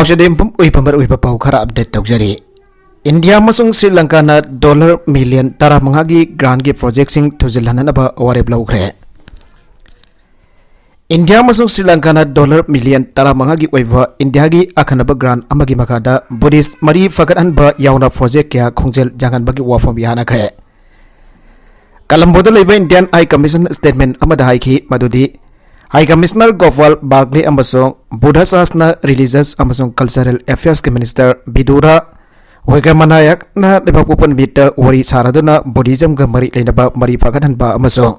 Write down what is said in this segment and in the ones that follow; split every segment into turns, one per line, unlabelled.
Pausodempum uipamar uipapau khara update tawjari. India masung Sri Lanka na $1 million tara mangagi grant gi project sing thuzilhanan aba wareb laukhre. India masung Sri Lanka na $1 million tara mangagi oiba India gi akhanaba grant amagi makada Buddhist mari fakat ba yauna project kya khongjel jangan bagi wafam yana khre. Kalamboda leba Indian High Commission statement amada haiki madudi High Commissioner Gopal Bagley amasung Buddha Sasana Religious amasung Cultural Affairs ke Minister Bidura Wegamanayak na lebapupan mita wari saraduna Buddhism ga mari lainaba mari pagadan ba amasung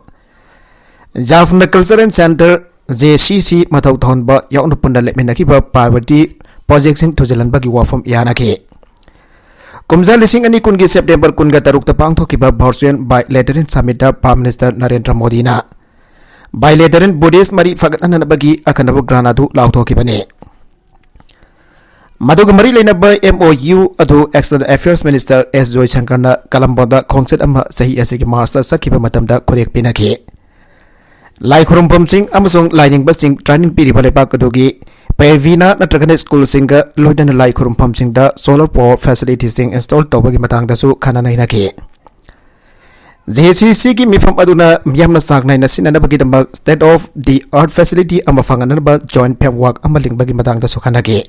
Jaffna Cultural Center JCC matau tahun ba yaun punda lemena ki ba poverty project sing tujalan bagi wafam yanaki Kumza lising ani kungi September kunga taruk tapang thoki ba virtual bilateral summit da Prime Minister Narendra Modi na bilateral Buddhist mari fagatan na bagi akan nabu granadu lauto kibane. Madug mari lain ba MOU adu External Affairs Minister S. Joy Shankar na Kalamboda konsep ama sahi asigi master sakiba matamda korek pinaki. Lai kurumpam sing amasung lining basing training piri bale pa kadugi Pervina na tragane school singa loidan lai kurumpam sing da solar power facility sing install tawagi matang dasu kananay naki. JCC ki mifam aduna miyamna sagnay na sinana bagi dambag state of the art facility ama fanganan ba joint framework amaling bagi matang da sukhanagi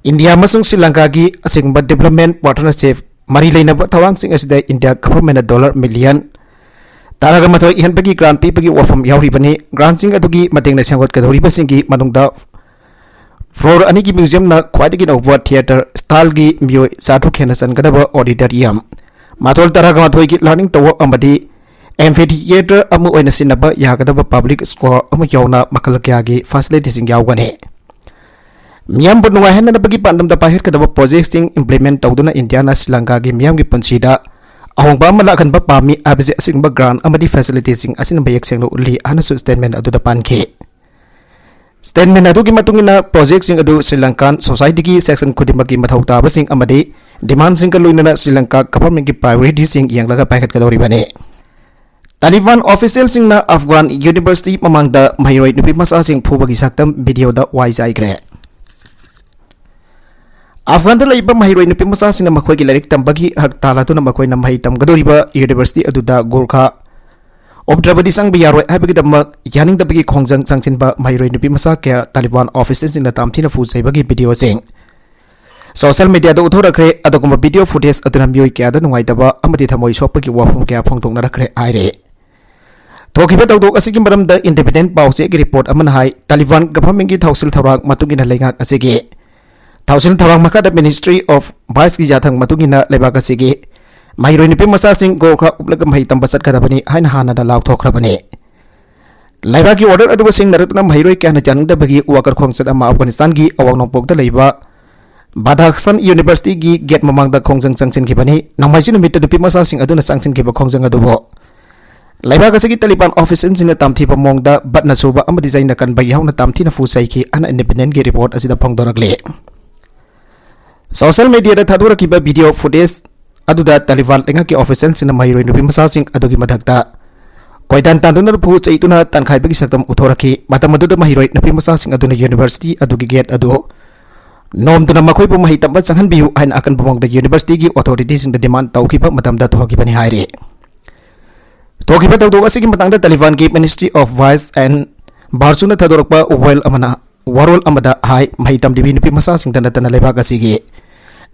India masung Sri Lanka gi asing ba development partnership mari laina ba tawang sing asida India government $1 million taraga matoi ihan bagi grant pi bagi wafam yauri bani grant sing adugi mateng na sangot kadori ba sing gi manungda floor ani gi museum na khwadi gi no theater style gi myo satu khenasan kadaba auditorium Matol taraga matoi ki learning tawo amadi amphitheater amu oina sinaba yagadaba public square amu yauna makal kya gi facility sing yawgane miyam bununga henna bagi pandam da pahir kadaba project sing implement tawduna India na Sri Lanka gi miyam gi pansida ahong ba malakan ba pami abise sing ba grant amadi facility sing asin ba yak sing no uli ana su statement adu da panke statement adu gi matungina project sing adu Sri Lankan society gi section khudimagi mathau ta ba sing amadi demand sing kaluina Sri Lanka government ki priority sing yang laga paket kadori bane Taliban official sing na Afghan University mamangda mahiroi nupi masa sing phubagi saktam video da waisai kre Afghan da laiba mahiroi nupi masa sing na makhoi ki larik tambagi hak tala tu na makhoi na mahi tam kadori ba university adu da Gorkha obdrabadi sang biyaroi habagi damak yaning da bagi khongjang changchin ba mahiroi nupi masa kya Taliban official sing na tamthina phusai bagi video sing Social media da uthora kre adogumba video footage aduna mioi kya da nungai daba amati thamoi sopagi wafum kya phongtok na rakre aire Thokiba tawdok asigi maram da independent pause gi report aman hai Taliban government gi thausil thawrak matungina leingak asigi thausil thawrak makada Ministry of Vice gi jathang matungina lebak asigi mahiroi nipi masa sing Gorkha uplagam hai tambasat kadabani haina hana da lauk thokrabani Laibaki order adu sing naratna mahiroi kya na janingda bagi wakar khongsat ama Afghanistan gi awang nongpok da leiba Badaksan University gi get mamangda khongjang changchin kibani nangmaijin mit dupi masa sing aduna changchin kiba khongjang adubo Laiba kasagi Taliban official sing na tamthi pamongda batna suba am design na kan bai hauna tamthi na fu sai ki ana independent gi report asida phongdorakle Social media da thadura kiba video footage aduda Taliban lenga ki official sing na mahiroi nupi masa sing adugi madakta Koidan tanduna pu chaituna tankhai bagi saktam uthoraki matamadu da mahiroi nupi masa sing aduna university adugi gate adu Nom tuna makoi pu mahi tambat sanghan biu hain akan bumong da university gi authorities in the demand taukipa matam da thoki bani haire Thokipa tawdo asigi matang da Taliban gi Ministry of Vice and Barsuna thadorokpa well amana warol amada hai mahi tam dibi nupi masa sing tanda tana lebak asigi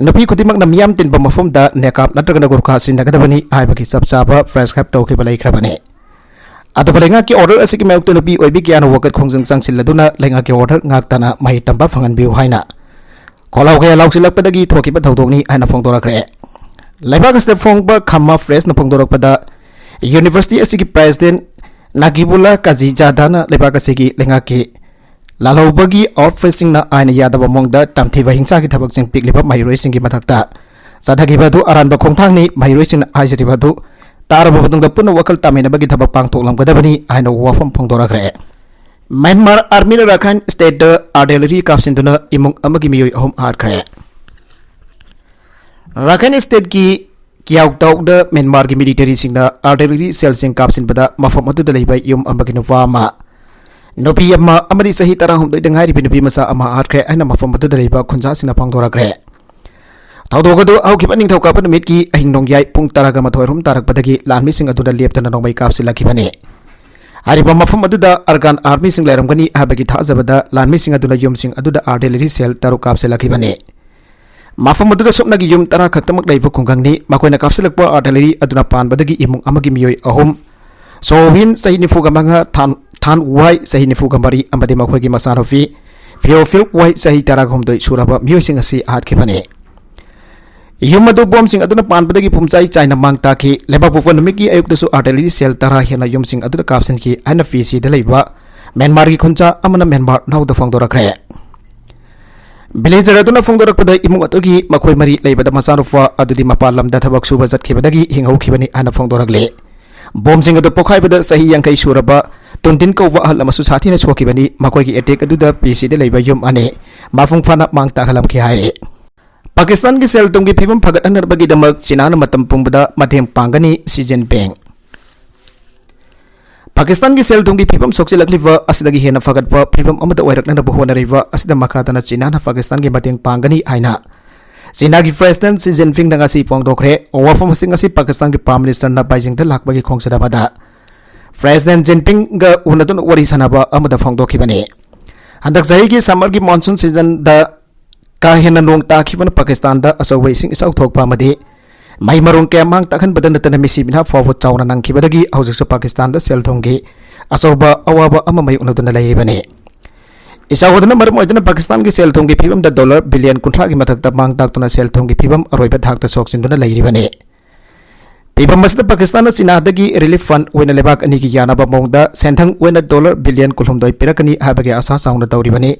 nupi kutimak na miyam tin ba mafum da nekap natraga na Gorkha sin nagadabani hai bagi sabsaba fresh cap taukipa laikra bani Ato palenga ki order asigi mayuk tu nupi oibi ki ana wakat khongjang changsil laduna lenga ki order ngak tana mahi tamba phangan biu haina Kalau kaya lauk silak pada gi thoki pa thawdok ni ana phongdorak re Laiba ka step phong ba khamma fresh na phongdorak pada University asigi president Nagibullah Kazi Jadana laiba ka sigi lenga ki lalau bagi out facing na aina yada ba mongda tamthi ba hingsa ki thabak sing pikliba mahiroi sing gi mathakta sadagi ba du aran ba khongthang ni mahiroi sing aisari ba du tar ba badung da punna wakal tamena bagi thabak pang thoklam gadabani aina wafam phongdorak re Myanmar Army na Rakhine State Artillery kapsinduna imong amagi miyoi ahom kre Rakhine State ki kiyauk tauk da Myanmar ki military sing na artillery cell sing kapsin bada mafam atu da leibai yum amagi nuwa ma Nupi ama amadi sahi tarahum doi dengai ribi nupi masa ama atkre aina mafam batu dariba khunja sina pangdorakre. Thaudogadu aukiba ning thauka pa numit ki ahing nongyai pung taraga mathoi rum tarak padagi lanmi sing aduda leptana nongbai kapsilakibani. Hariba mafam aduda argan army sing lairamgani habagi thazabada lanmi sing aduna yum sing aduda artillery cell taru kapsilakibani. Mafam aduda sopnagi yum tara khaktamak laiba khungangni makoina kapsilakpa artillery aduna panbadagi imung amagi miyoi ahum Sowin sahi nifuga manga tan wai sahi nifuga mari amadi makhoi gi masanofi Fiofil wai sahi taragom doi suraba miyoi sing asi ahat kibani. Yumadu bom sing aduna panbadagi pumchai China mangta ki leba pupon numiki ayuk dasu artillery cell tara hena yum sing aduna kapsen ki aina fisi delaiba Myanmar ki khuncha amana Myanmar nau da phangdorakre. Villager aduna phangdorakpada imung atugi makhoi mari leibada masanofa adudi mapalam da thabak suba jatkibadagi hinghau khibani aina phangdorakle. Bom sing adu pokhai bada sahi yang kai suraba tontin ko wa hal masu sathi na soki bani makoi ki attack adu da PC de leiba yum ane mafung fana mangta halam ki haire Pakistan ki sel tung ki phibam phagat anar bagi damak China na matam pung bada mathem pangani Xi Jinping Pakistan ki sel tung ki phibam sokse lakliwa asidagi hena phagat wa phibam amata wairak na buhona riwa asida makata na China na Pakistan ki mateng pangani aina China ki President Xi Jinping na ngasi pongdokre wafam sing ngasi Pakistan ki Prime Minister na Beijing da lakbagi khongsada bada President Jinping ga unatun wari sanaba amada phongdokhibani handak zahi ki summer ki monsoon season da ka hena nong takhiban Pakistan da asawai sing isau thokpa madi mai marung ke mang takhan badan tana misi bina forward chawna nangkhibadagi hawjikso Pakistan da sel thonggi asawba awaba ama mai unatun lairibani Isawadana maram oidana Pakistan ki sel thonggi phibam da dollar billion kunthra ki mathakta mang taktuna sel thonggi phibam aroiba thakta soksinduna lairibani phibam masda Pakistan na China dagi relief fund wena lebak ani ki yanaba mongda senthang wena dollar billion kulhumdoi pirakani habage asa sauna tawribani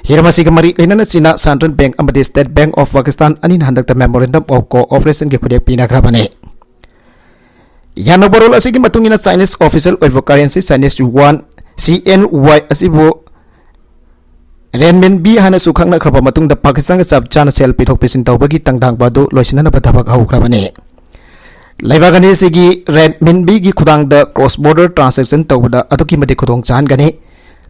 hiramasi ka mari lenana China Central Bank amadi State Bank of Pakistan ani handakta memorandum of cooperation ki khudek pinagrabani yanabarol asigi matungina Chinese official of currency Chinese yuan CNY asibu Renminbi hana sukhang na khraba matung da Pakistan ka chap chana sel pithok pisin tawbagi tangdang badu loisinana bathabak haukrabani Laibagani sigi Renminbi gi khudang da cross border transaction tawbada atuki mati khudong chan gani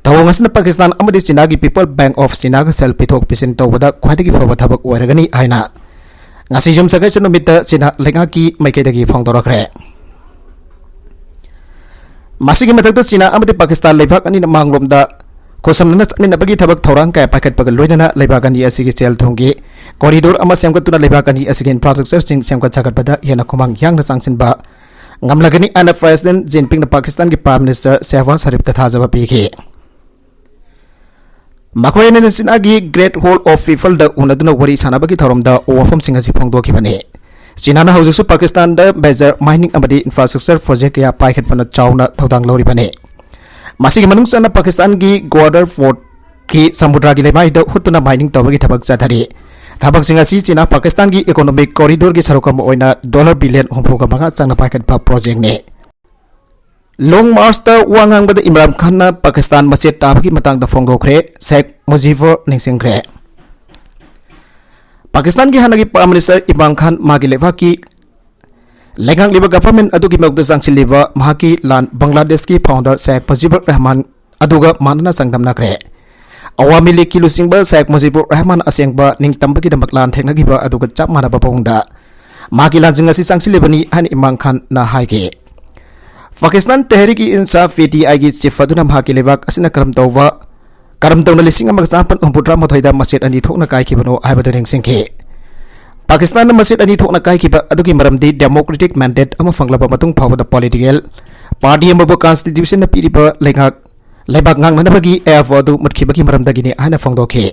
tawongasna Pakistan amadi China gi People Bank of China ka sel pithok pisin tawbada khwadagi phaba thabak oiragani aina ngasi jum sagai chanumita China lenga ki maikaidagi phongdorakre masigi mathakta China amadi Pakistan leibak ani na manglomda Kosamna min bagi thabak thorang kai paket pagal loidana leibagani asigi sel thonggi corridor ama semkatuna leibagani asigi infrastructure sing semkat chagat pada yana khumang yang na sangsin ba ngamlagani ana President Jinping na Pakistan ki Prime Minister Shehbaz Sharif ta thajaba piki makoyene na sinagi Great Hall of People da unaduna wari sanabagi thoromda wafam singasi phongdoki bani China na hausu Pakistan da major mining amadi infrastructure project ya paket pana chauna thodang lori bani Masih manung sana Pakistan ki Gwadar Fort ki samudra ki lemai da hutuna mining tawagi thabak chathari thabak singasi China Pakistan ki economic corridor ki sarokam oina dollar billion humpuga manga changna paket pa project ne Long March ta wangang bada Imran Khan na Pakistan maset tabagi matang da phongdokre Sheikh Mujibur ningsingkre Pakistan ki hanagi Prime Minister Imran Khan magi leva ki Lengang liba government adu ki magda jangsil liba mahaki lan Bangladesh ki founder Sheikh Mujibur Rahman aduga manana sangdam nakre Awami League ki lusingba Sheikh Mujibur Rahman asengba ning tambaki damak lan thengna giba aduga chap mana ba pongda magi lan jingasi jangsil liba ni han Imran Khan na haike Pakistan Tehreek-e-Insaf PTI ki chief aduna mahaki lebak asina karam tawna lising amag sampan umputra mathoida masjid ani thokna kai kibano haibada ningsingke Pakistan na masjid ani thokna kai kiba adugi maramdi democratic mandate ama fanglaba matung phawada political party amabo constitution na piriba lebak ngang manabagi avodu matkibagi maramdagini ana phangdokhe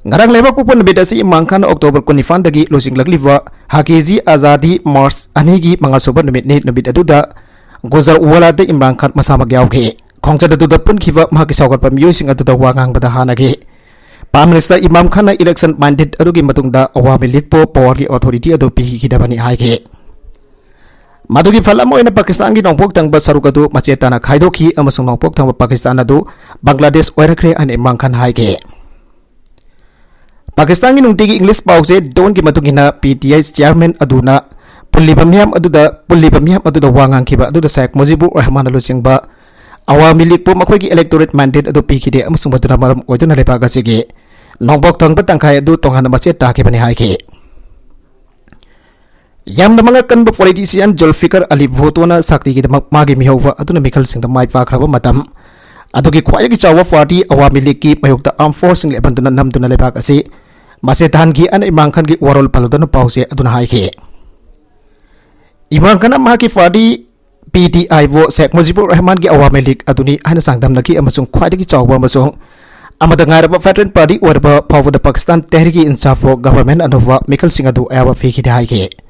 ngarang lebak pupun bedasi mangkhan October 25 dagi losing lagliwa hakezi azadi mars anigi mangasuba numit ni numit aduda gozar wala de Imran Khan masamag yawge khongchada duda pun khiba mahaki sawgat pamyo sing aduda wangang bada hanage Prime Minister Imran Khan na election mandate adugi matungda Awami League po power ki authority adu pihi kidabani haige madugi falamo ina Pakistan gi nongpok tangba sarukadu machetana khaidoki amasung nongpok tangba Pakistan adu Bangladesh oirakre an Imran Khan haige Pakistan gi nungtigi English pause don gi matungina PTI chairman aduna pulli bamyam aduda wangang kiba aduda Sheikh Mujibur Rahman alusingba Awami League pu makhoi ki electorate mandate adu pikide amasung baduna maram oiduna lepak asigi nongbok thangba tangkhai adu tonghana mase take bani haike yamna manga kanba politician Zulfikar Ali Bhutona sakti gi magi mihova aduna mikhal singda mai pakraba matam adugi khwaigi chawa party Awami League ki mayukta armed force sing lebanduna namduna lepak asi mase than gi an Imran Khan gi warol paludana pause aduna haike Imran Khan magi party PTI vo Sheikh Mujibur Rahman gi Awami League aduni hana sangdam naki amasung khwaigi chawa amasung amada ngaraba Veteran Party warba power the Pakistan Tehrik-i-Insaf government anova mikhal sing adu ayawa phiki de haike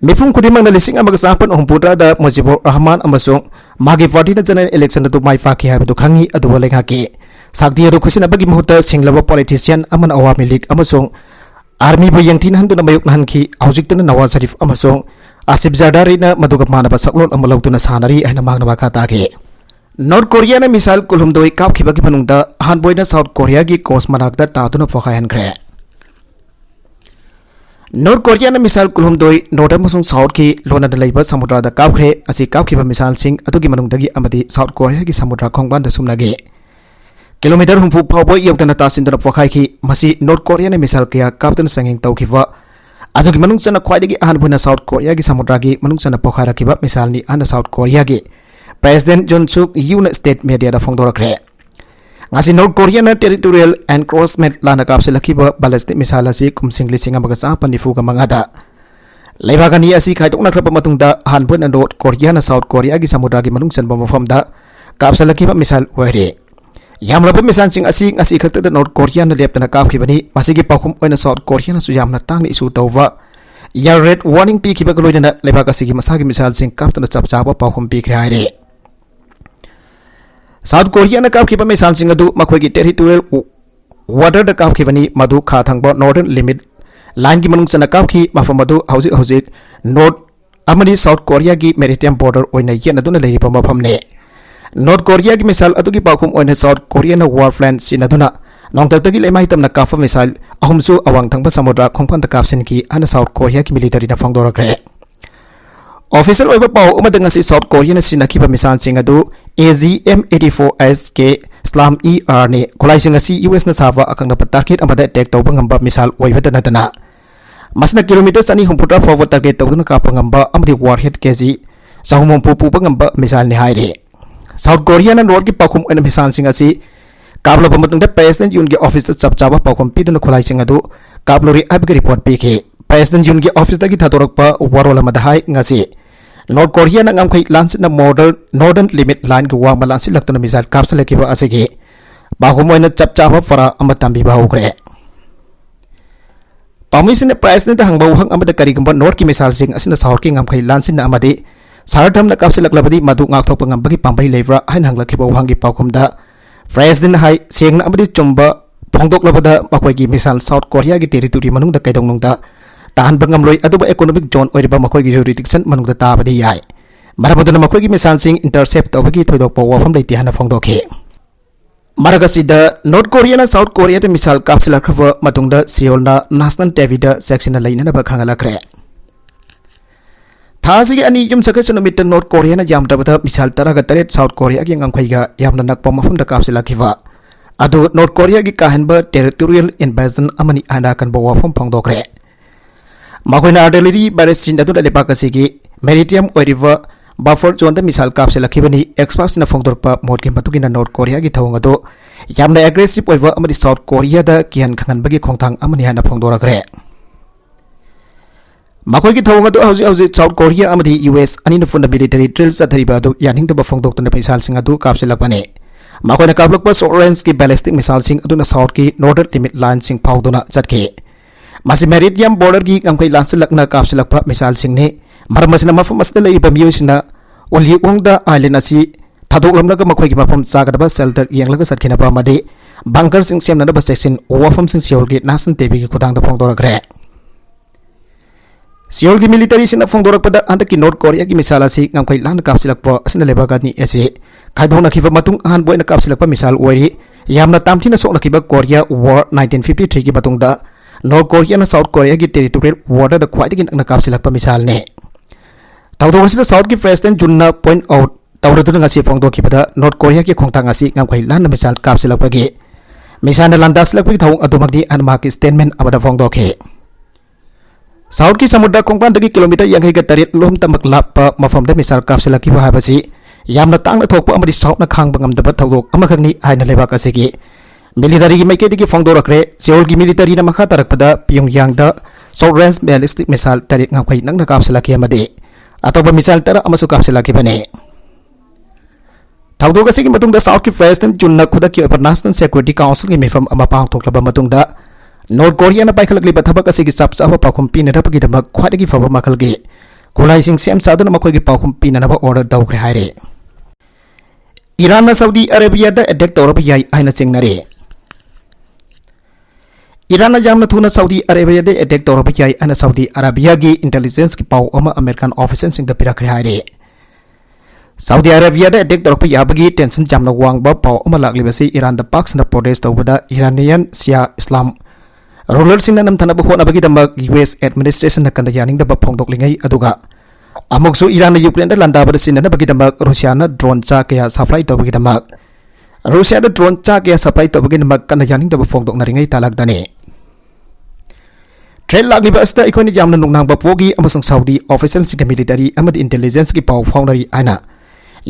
Mifung kudimang na lising ang magasapan o humputra da Mujibur Rahman amasung magi party na general election adu mai faki habadu khangi adu waleng haki sakti adu kusina bagi mahuta singlaba politician aman Awami League amasung army bu yang tin handu na mayuk nahan ki aujik tana Nawaz Sharif amasung Asif Zardari na maduga manaba saklon amalau tuna sanari ay namang namakata ki North Korea na misal kulumdoi kap kibagi manungda hanboy na South Korea gi kos managda tatu na pokayan kre North Korea na misal kulumdoi Northern masung South ki lona na laiba samudra da kap kre asi kap kiba misal sing atugi manungdagi amadi South Korea gi samudra khongban da sumnagi kilometer humfu phawboy yogtana tasindana pokai ki masi North Korea na misal kya kaptan sanging tawkiwa adugi manungchana khwaidagi ahanboy na South Korea gi samudra gi manungchana pokai rakiba misal ni ana South Korea gi President John Suk Yun State Media da phongdorakre ngasi North Korea na territorial encroachment lana kapsilakiba ballistic missile asi kumsing lising amaga sa panifu ka mangada leibagani asi khaitokna khrapa matungda hanbon na North Korea na South Korea gi samudra gi manungsan ba mafamda kapsilakiba missile wari yamraba missile sing asi ngasi khakta da North Korea na leptana kapkhibani masigi pakhum oina South Korea na suyamna tangni isu tawwa ya red warning pi kiba galoina leibagasi gi masagi missile sing kaptana chapchaba pakhum pi khraire South Korea na kap kiba misal sing adu makhoi gi territorial water da kap kibani madu kha thangba northern limit line gi manung chana kap ki mafam madu hauzik north amani South Korea gi maritime border oina yen aduna leiba mafam ne North Korea gi misal adu gi pakhum oina South Korea na warfront sinaduna nongtak tagi lemai tamna kafa misal ahumsu awang thangba samudra khongpan ta kapsin ki ana South Korea gi military na phangdora kre Official oiba pau umadang si South Korea na sinakiba misal sing adu AZM-84SK/ER ni kulay sing si US na sava akang dapat target amada attack tawba ngamba misal oiba tanatana mas na kilometers ani humputra forward target tawda na kapa ngamba amadi warhead kezi sa humumpupu pa ngamba misal ni haire South Korea na North ki pakum ena misal sing asi kablo pamatang da President Yun ki office ta chapchaba pakum pido na kulay sing adu kablo ri abga report piki President Yun ki office ta ki thatorak pa warola madahai ngasi North Korea na ngamkai lansit na northern limit line ki wang malansit lakta na misal kapsala kiba asigi bahumoy na chapchaba para amatambi bahukre pamuisin na president na hangbawhang amada karigamba North ki misal sing asina South ki ngamkai lansit na amadi saratam na kapsala klabadi madu ngakthok pangambagi pambay lebra hain hangla kibawhang ki paukumda president hai sing na amadi chumba phongdok labada makwai ki misal South Korea ki territory manung da kaidong nungda tahan bangamloi aduba economic zone oiriba makhoi gi jurisdiction manungda tabadi yai marabaduna makhoi gi misal sing intercept tawagi thodok pa wafam leiti hana phongdokhe maragasi North Korea na South Korea te misal kapsila khaba matungda Seoul na national TV da section na laina na ba khangala khre thasi gi ani yum sakasunu mit North Korea na jamdabada misal taraga taret South Korea gi ngamkhai ga yamna nakpa mafum da kapsila khiwa adu North Korea gi kahanba territorial invasion amani ana kan ba wafam phongdokre Makoina artillery barrage sin adu lepa kasigi maritime oiriva buffer zone da misal kapse lakhibani experts na phongdorpa modki matugina North Korea gi thawng ado yamna aggressive oiva amadi South Korea da kian khangan bagi khongthang amani hana phongdora kre makoi gi thawng ado hauji South Korea amadi US ani na funda military drills athariba adu yaning da phongdok tana misal sing adu kapse lakpane makoina kaplokpa Sorenski ballistic missile sing adu na South ki northern limit line sing phawdona chatke Masih maritime border gi ngamkai lansilak na kapsilak pa misal sing ne marmasina mafam asda lai bamiyo sina oli ongda island asi thadok lamna ka makhoi gi mafam chagadaba shelter yenglaga satkina pa made bunker sing semna da section wafam sing Seoul gi nasan tebi gi khudang da phongdora gre Seoul gi military sina phongdora pada anda ki North Korea gi misal asi ngamkai lan kapsilak pa asna leba ga ni ase khaidona khiba matung han boy na kapsilak pa misal oiri yamna tamthina sokna khiba Korea War 1953 gi matung da North Korea na South Korea ki territorial water da khwai gi na kapsilak pa misal ne tawdo wasida South ki president junna point out तौरदुना ngasi phongdokibada North Korea ki khongtang asi ngamkhai lan misal kapsilakpagi misana landaslakpagi thong adumakdi anmaki statement amada phongdokhe South ki samudra khongpan dagi kilometer yang haiga tarit lom tamak lappa mafamda misal kapsilaki habasi yamna tangna thokpa amadi south na khang bangam dabat thawdok amakhangni haina lebak asigi military gi maike digi phongdorakre Seoul gi military na makha tarakpada Pyongyang da South Range ballistic missile tarit ngamkhai nangna kapsilaki amadi atau misal tara amasu kapsilaki bane Thawdok asigi matungda South ki President Junna khudaki National Security Council ki mifam ama pangthoklaba matungda North Korea na paikhalakliba thabak asigi chapchaba pakhum pinarapagi damak khwadagi faba makhalgi khulaising sem saduna makhoi gi pakhum pinanaba order dawkhre haire Iran na Saudi Arabia da attack tawraba yai aina chingnare Iran na jamna thuna Saudi Arabia da attack tawraba yai ana Saudi Arabia gi intelligence ki paw ama American official sing da pirakre haire Saudi Arabia da attack tawraba yabagi tension jamna wangba paw ama laklibasi Iran da Pak na protest tawbada Iranian Shia Islam ruler sing nam thana bkhon abagi damak US administration na kan yaning da phongdok lingai aduga amuksu Iran na Ukraine da landa bada sin na bagi damak Russia na drone cha kaya supply to bagi damak Russia da drone cha kaya supply to bagi damak kan yaning da phongdok na ringai talak dani Trade lagli ba asta ikoni jamna nungnang ba pogi amasung Saudi official sing military amad intelligence ki paw foundry ana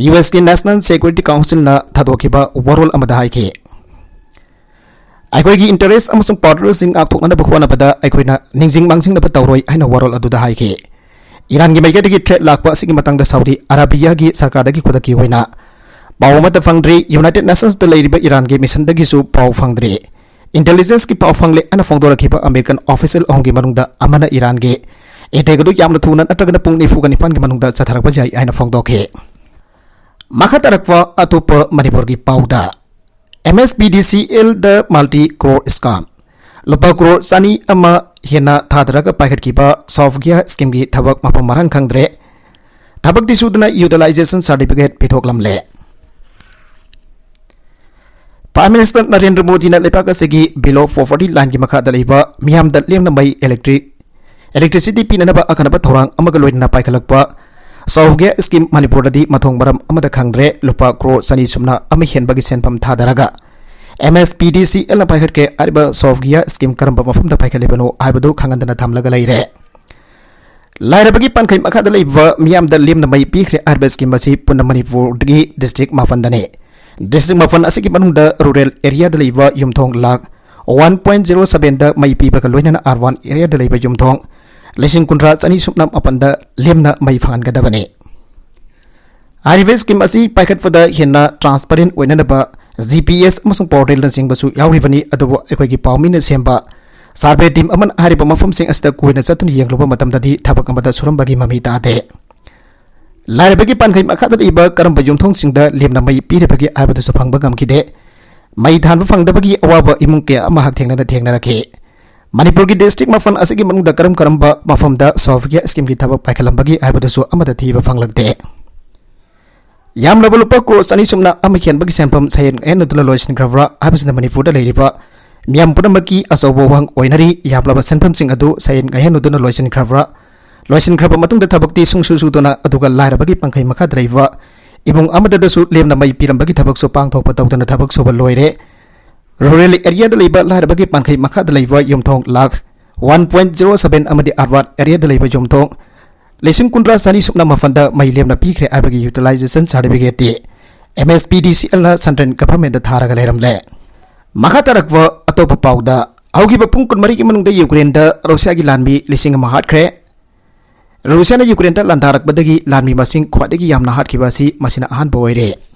US ki National Security Council na thadokiba overall amada haike Aikoigi interest amasung partners sing akthokna na bakhwana pada aikoina ningjing mangsing na patawroi aina warol aduda haike Iran gi maigedagi trade lakpa sigi matangda Saudi Arabia gi sarkar dagi khudaki hoina pawmata fangdri United Nations da leiriba Iran gi mission dagi su paw fangdri intelligence ki paw fangle ana fangdorakhiba American official ongi manungda amana Iran gi etegadu yamna thuna atagana pungni fugani fan gi manungda chatharakba jai aina fangdokhe Makatarakwa atupa Manipur gi pawda MSPDCL the multi-crore scam. Lupa crore sani ama hina thadaraga packet kiba software scheme gi thabak mapamarang khangdre. Thabak di sudana utilization certificate pithok lamle. Prime Minister Narendra Modi na lepaka segi below 440 line gi makha dalaiba miyam datlem na mai electricity pinanaba akanaba thorang amaga loina paikalakpa Software scheme Manipur di mathong maram amada khangdre lupa crore sani sumna ami henbagi senpam thadaraga MSPDC elna paikhat ke ariba software scheme karamba mafam da paikhale bano aibadu khangandana thamlaga leire lairabagi pankhai makha da leiwa miyam da limna mai pikre ariba scheme basi punna Manipur di district mafandane district mafan asigi manungda rural area da leiwa yumthong lak 1.07 da mai pibaga loina R1 area da leiwa yumthong Lesing kunra chani supnam apanda lemna mai phangan gadabane Arives kim asi paikhat fada hinna transparent oinana ba GPS amasung portal na singbasu yauribani adobo ekoi gi pawmina semba survey team aman hariba mafam sing asta koina chatun yengloba matamdadi thabak amada surambagi mami taade lairabagi pankhai makhada iba karamba yumthong singda lemna mai pirebagi aibada suphangba gamkide mai dhanba phangdabagi awaba imung ke ama hak thengna rakhe Manipur ki district mafan asigi manungda karamba mafamda software scheme ki thabak paikhalambagi aibadasu amada thiba phanglakte yamna lupa crore sani sumna amikhian bagi senpam sayen enudula loisin gravra abisna Manipur da leiriba miyam pudamaki asobo wang oinari yamlaba senpam sing adu sayen enuduna loisin gravra matungda thabakti sungsu dona aduga lairabagi pankhai makha driver ibung amada dasu lemna mai pirambagi thabak so pangthokpa tawdana thabak so loire Rural area da leiba lairabagi pankhai makha da leiba yumthong lak 1.07 amadi arwat area da leiba yumthong lesing kundra sani supna mafanda mai lemna pikre abagi utilization certificate MSPDCL na central government da tharaga leiramle makha tarakwa atopa pawda augi bapung kunmari ki manungda Ukraine da Russia gi lanmi lesing ma hatkre Russia na Ukraine da landarak badagi lanmi masing khwadagi yamna hatkibasi masina ahan boire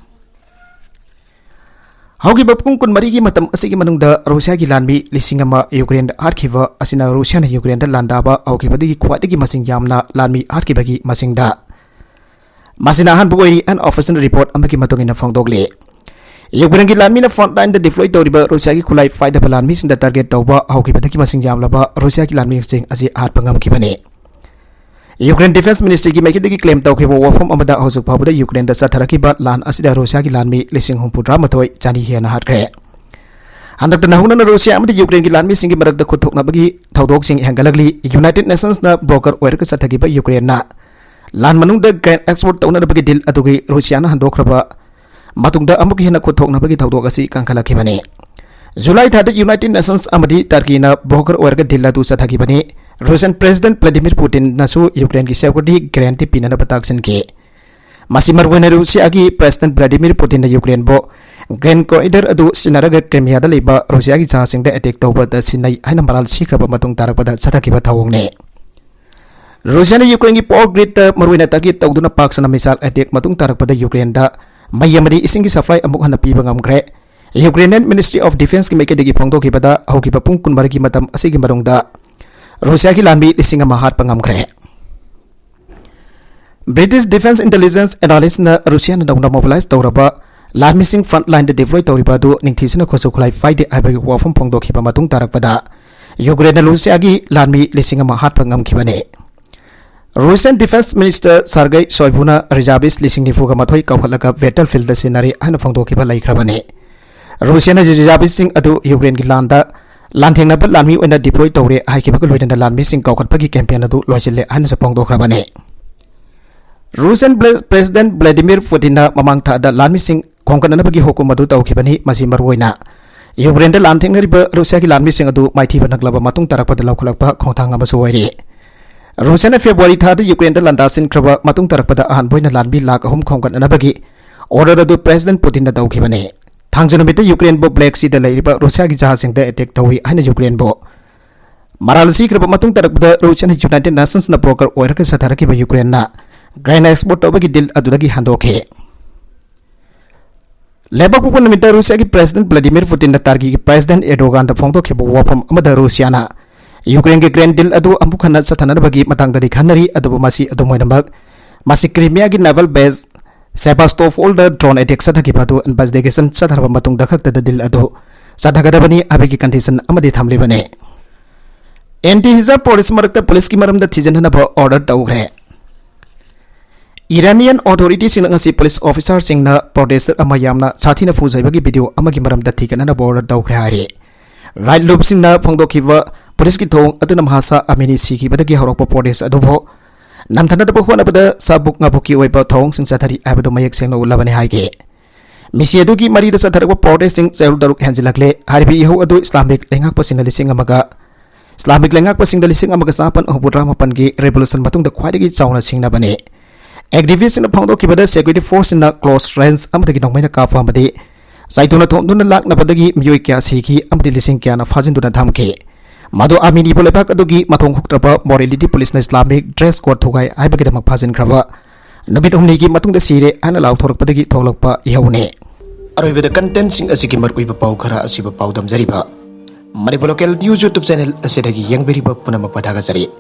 Haugi bapung kun mari gi matam asigi manungda Russia gi lanmi lisingama Ukraine harkiva asina Russia na Ukraine da landaba augi badigi khwadigi masing yamna lanmi harkibagi masingda masina han buoi an official report amagi matungina phongdogle Ukraine gi lanmi na frontline da deploy tawriba Russia gi khulai faida balanmi sinda target tawba augi badigi masing yamlaba Russia gi lanmi sing asi hat pangam kibane Ukraine Defense Ministry ki maikidagi claim tawkhiba wafam amada hosuk phabuda Ukraine da satharakiba lan asida Russia ki lanmi lising humpudra mathoi chani hiana hatkre handak na huna Russia amada Ukraine ki lanmi singi marak da khuthokna bagi thaudok sing hangalagli United Nations na broker oir ka sathagiba Ukraine na lan manungda grain export tawnabagi deal adugi Rusiana handokraba matungda amuk hena khothoknabagi thawdok asi kangkhalakibani July thada United Nations amadi Turkey na broker orga deal adu sathakibani Russian President Vladimir Putin nasu Ukraine ki security guarantee pinana bataksin ke Masimar wena Russia gi President Vladimir Putin na Ukraine bo Grand Corridor adu sinaraga Crimea da leba Russia gi jahasing da attack tawba da sinai haina maral sikraba matung tarakpada sathakiba thawongne Russia na Ukraine gi power grid ta marwena target tawduna paksana missile attack matung tarakpada Ukraine da mayamadi ising gi supply amuk hana piba ngamgre Ukrainian Ministry of Defense ki mekadegi phongdo ki bada hoki papung kunmari ki matam asigi marungda Russia ki lambi lising mahat pangamgre British Defense Intelligence Analyst na Russia na dawna mobilize tawraba land missing frontline de deploy tawriba du ningthisina khosukhulai faide abagi wafum phongdo ki matung tarakpada Ukraine Russia gi lambi lising mahat pangamkhibane Russian Defense Minister Sergei Shoigu na reservist lising nifuga mathoi kawhalaka battlefield da scenery ana phongdo ki ba laikhrabane Russia na reservist sing adu Ukraine ki landa lantheng na lanmi oina deploy tawre haikibaka loidana lanmi sing kawkhatpagi campaign adu loisile ana sapongdo khrabane Russian President Vladimir Putin na mamang tha da lanmi sing khongkanana bagi hukum adu tawkhibani masi marwoina Ukraine da lantheng riba Russia ki lanmi sing adu maithi banaklaba matung tarakpada laukhulakpa khongthang amasu wairi Russia na February tha da Ukraine da landasin khraba matung tarakpada ahan boina lanmi lak ahum khongkanana bagi order adu President Putin na tawkhibani Thangjanumita Ukraine bo Black Sea da leiriba Russia gi jahasing da attack tawi haina Ukraine bo maral sikraba matung tarakpada Russia na United Nations na broker oiraka satharaki ba Ukraine na grain export tawbagi deal adudagi handokhe Lebak pupun namita Russia gi President Vladimir Putin na targi gi President Erdogan da phongdokhe bo wafam amada Russia na Ukraine gi grain deal adu ambukhana sathanana bagi matang da dikhanari adu masi adu moinambak masi Crimea gi naval base Sebastopol da drone attack sathakibadu investigation satharba matung dakhakta da dil adu sadhagadabani abegi condition amadi thamlibane anti-hijab police marakta police ki maramda thijanhana ba order tawgre Iranian authorities sing ngasi police officer sing na protester amayamna sathina fujaibagi video amagi maramda thiganana ba order tawgre hari right loop sing na phongdokhiba police ki thong aduna mahasa amini sigi badagi horokpa protest adubo Namthana da pohwana pada sabuk ngabuki oiba thong sing sathari abado mayak sengno ulabane haige misi adu ki mari da satharakwa protest sing zelu daruk hanjilakle harbi iho adu Islamic lengak pasing lising amaga Islamic lengak pasing lising amaga sapan ohbudra mapan gi revolution matung da khwaidagi chawna singna bane activists na phongdo ki bada security force na close range amadagi nongmaina ka phamadi saituna thomduna lak na badagi miyoi kya siki amadi lising kya na phajinduna thamke Madu amini boleh pak adugi matong huktrapa morality police na Islamic dress code thugai ai bagi damak phajin khraba nabit umni gi matung da sire ana law thorak padagi tholakpa ihaune aroi beda content sing asigi markui ba pau khara asiba pau dam jariba mari local news YouTube channel asidagi yang beri ba punamak padaga jari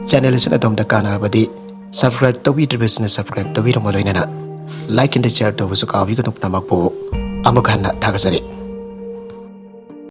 channel sina dom da kana badi subscribe tawi business subscribe tawi romoloina like and share tawu sukawi ka nupnamak po amakhanna thaga jari